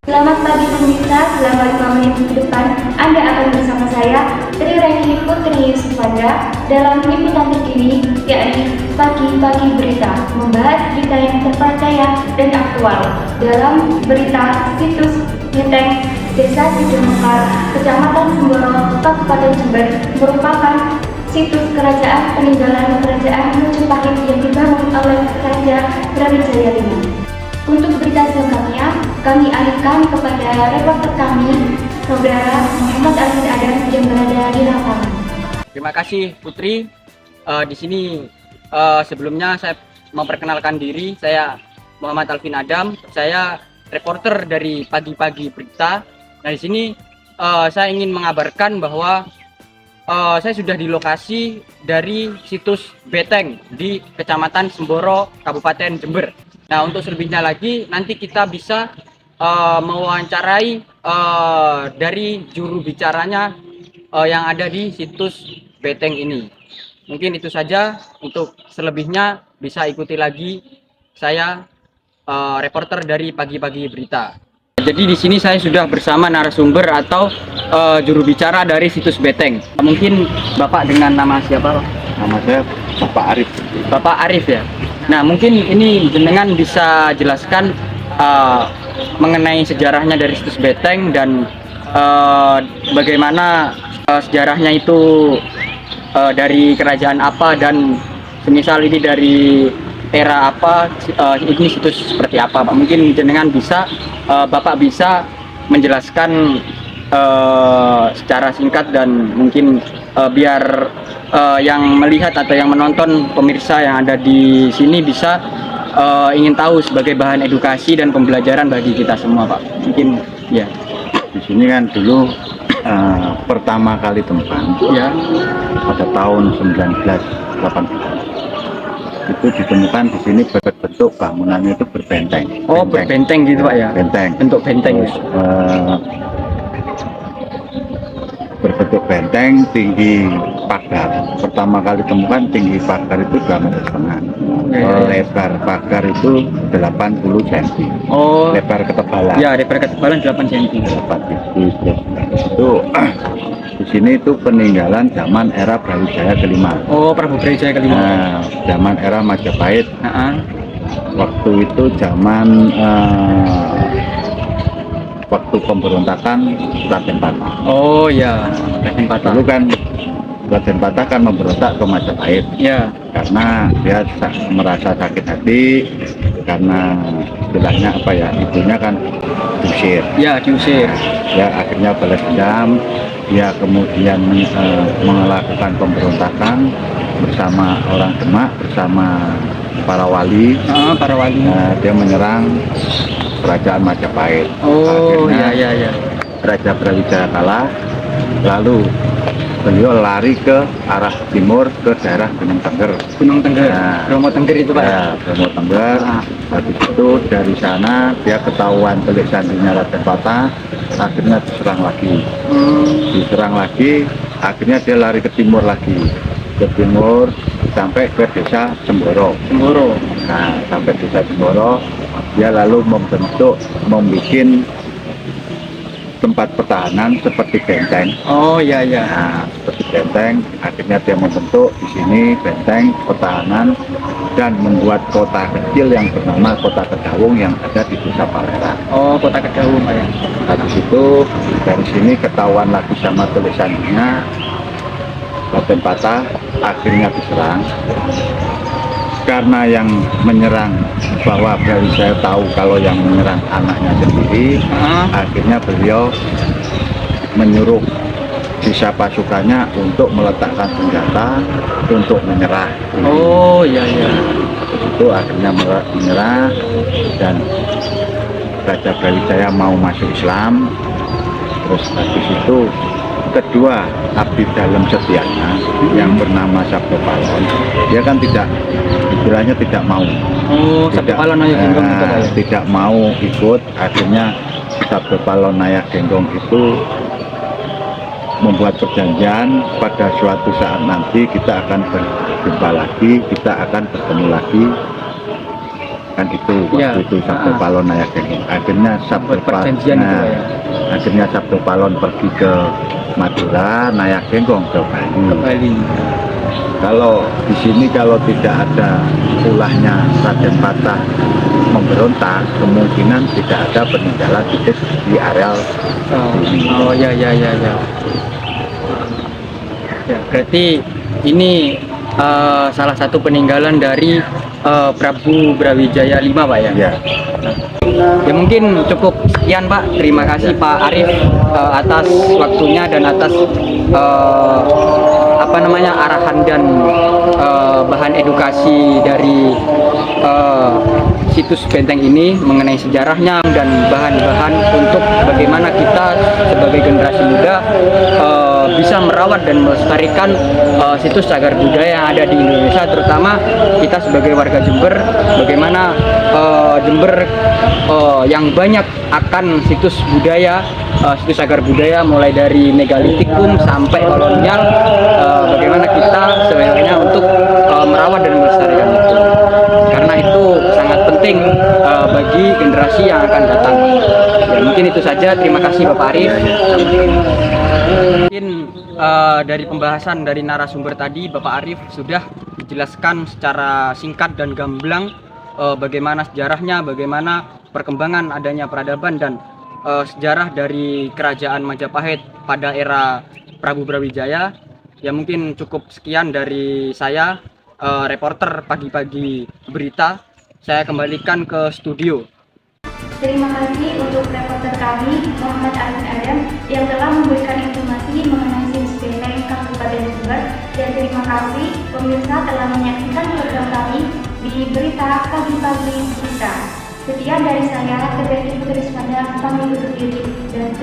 Selamat pagi pemirsa, selama 5 menit ke depan Anda akan bersama saya, Tri Reni Putri Yusufanda, dalam liputan terkini, yakni Pagi-Pagi Berita, membahas berita yang terpercaya dan aktual. Dalam berita situs Nyeteng, Desa Sidemekar, Kecamatan Semboro, Kabupaten Jember, merupakan situs kerajaan peninggalan kerajaan Majapahit yang dibangun oleh Raja Brawijaya V. Untuk berita selengkapnya, kami alihkan kepada reporter kami, Saudara Muhammad Alvin Adam yang berada di lapangan. Terima kasih Putri. Di sini sebelumnya saya memperkenalkan diri, saya Muhammad Alvin Adam. Saya reporter dari Pagi-Pagi Berita. Nah, di sini saya ingin mengabarkan bahwa saya sudah di lokasi dari situs Beteng di Kecamatan Semboro, Kabupaten Jember. Nah, untuk selebihnya lagi nanti kita bisa mewawancarai dari juru bicaranya yang ada di situs Beteng ini. Mungkin itu saja. Untuk selebihnya bisa ikuti lagi saya reporter dari Pagi-Pagi Berita. Jadi di sini saya sudah bersama narasumber atau juru bicara dari situs Beteng. Mungkin Bapak dengan nama siapa, Pak? Nama saya Bapak Arif. Bapak Arif ya. Nah, mungkin ini jenengan bisa jelaskan mengenai sejarahnya dari situs Beteng dan bagaimana sejarahnya itu dari kerajaan apa dan semisal ini dari era apa, ini situs seperti apa, Pak? Mungkin jenengan bisa Bapak bisa menjelaskan secara singkat dan mungkin biar yang melihat atau yang menonton pemirsa yang ada di sini bisa ingin tahu sebagai bahan edukasi dan pembelajaran bagi kita semua, Pak. Mungkin ya. Di sini kan dulu pertama kali temukan Ya. pada tahun 1980. Itu ditemukan di sini berbentuk bangunannya itu berbenteng. Oh, berbenteng gitu, Pak ya. Benteng. Bentuk benteng. Terus, berbentuk benteng tinggi pagar. Pertama kali temukan tinggi pagar itu 2,5 meter. Lebar pagar itu 80 cm. Oh. Lebar ketebalan. Ya, lebar ketebalan 8 cm. 8 cm. Itu di sini itu peninggalan zaman era Brawijaya kelima. Oh, Prabu Brawijaya kelima. Nah, zaman era Majapahit. Waktu itu zaman waktu pemberontakan Raden Patah. Oh ya, Raden Patah. Dulu kan Raden Patah kan memberontak ke Majapahit. Ya. Karena dia merasa sakit hati karena istilahnya apa ya, ibunya kan diusir. Ya, diusir. Ya, akhirnya balas dendam. Dia kemudian melakukan pemberontakan bersama orang Demak, bersama para wali. Para wali. Dia menyerang kerajaan Majapahit. Oh, akhirnya ya. Raja Brawijaya kalah, lalu beliau lari ke arah timur ke daerah Gunung Tengger. Gunung Tengger. Nah, Bromo Tengger itu, Pak. Ya, Bromo Tengger. Habis itu dari sana dia ketahuan telik sandinya Raden Patah, akhirnya diserang lagi. Diserang lagi, akhirnya dia lari ke timur lagi. Ke timur sampai ke desa Semboro. Nah, sampai desa Semboro, dia lalu membuat tempat pertahanan seperti benteng. Oh ya. Nah, seperti benteng, akhirnya dia membentuk di sini benteng pertahanan dan membuat kota kecil yang bernama Kota Kedawung yang ada di Desa Palera. Oh, Kota Kedawung, Pak ya. Habis itu dari sini ketahuan lagi sama telik sandinya Raden Patah, akhirnya diserang. Karena yang menyerang bahwa Brawijaya tahu kalau yang menyerang anaknya sendiri, akhirnya beliau menyuruh sisa pasukannya untuk meletakkan senjata untuk menyerah. Oh ya. Itu akhirnya menyerah dan Raja Brawijaya mau masuk Islam. Terus habis itu kedua abdi dalam setianya yang bernama Sabdo Palon, dia kan istilahnya tidak mau. Oh, Sabdo Palon Naya Genggong itu, Pak ya? Tidak mau ikut. Akhirnya Sabdo Palon Naya Genggong itu membuat perjanjian pada suatu saat nanti kita akan berjumpa lagi, kita akan bertemu lagi kan itu Iya. waktu itu Sabtu Palon Naya Genggong. Akhirnya Sabtu Buat perjanjian itu, ya. akhirnya Sabtu Palon pergi ke Madura, Naya Genggong ke Bali. Ke Bali. Kalau di sini kalau tidak ada ulahnya Raden Patah memberontak, kemungkinan tidak ada peninggalan fisik di areal ini. Oh ya. Ya, berarti ini salah satu peninggalan dari Prabu Brawijaya V, Pak ya? Ya, Ya mungkin cukup sekian Pak. Terima kasih Pak Arif atas waktunya dan atas arahan dan bahan edukasi dari situs benteng ini mengenai sejarahnya dan bahan-bahan untuk bagaimana kita sebagai generasi muda bisa merawat dan melestarikan situs cagar budaya yang ada di Indonesia, terutama kita sebagai warga Jember, bagaimana Jember yang banyak akan situs budaya, situs cagar budaya mulai dari megalitikum sampai kolonial, bagaimana kita sebenarnya untuk merawat dan melestarikan itu, karena itu sangat penting bagi generasi yang akan datang. Ya mungkin itu saja, terima kasih Bapak Arif. Mungkin dari pembahasan dari narasumber tadi Bapak Arif sudah dijelaskan secara singkat dan gamblang bagaimana sejarahnya, bagaimana perkembangan adanya peradaban dan sejarah dari kerajaan Majapahit pada era Prabu Brawijaya. Ya mungkin cukup sekian dari saya, reporter pagi-pagi berita. Saya kembalikan ke studio. Terima kasih untuk reporter kami Muhammad Arif Adam yang telah memberikan informasi mengenai situs benteng Kabupaten Jember, dan terima kasih pemirsa telah menyaksikan program kami di Berita Pagi-Pagi Berita. Sekian dari saya, Kedai Putri Spanda, kami undur diri dan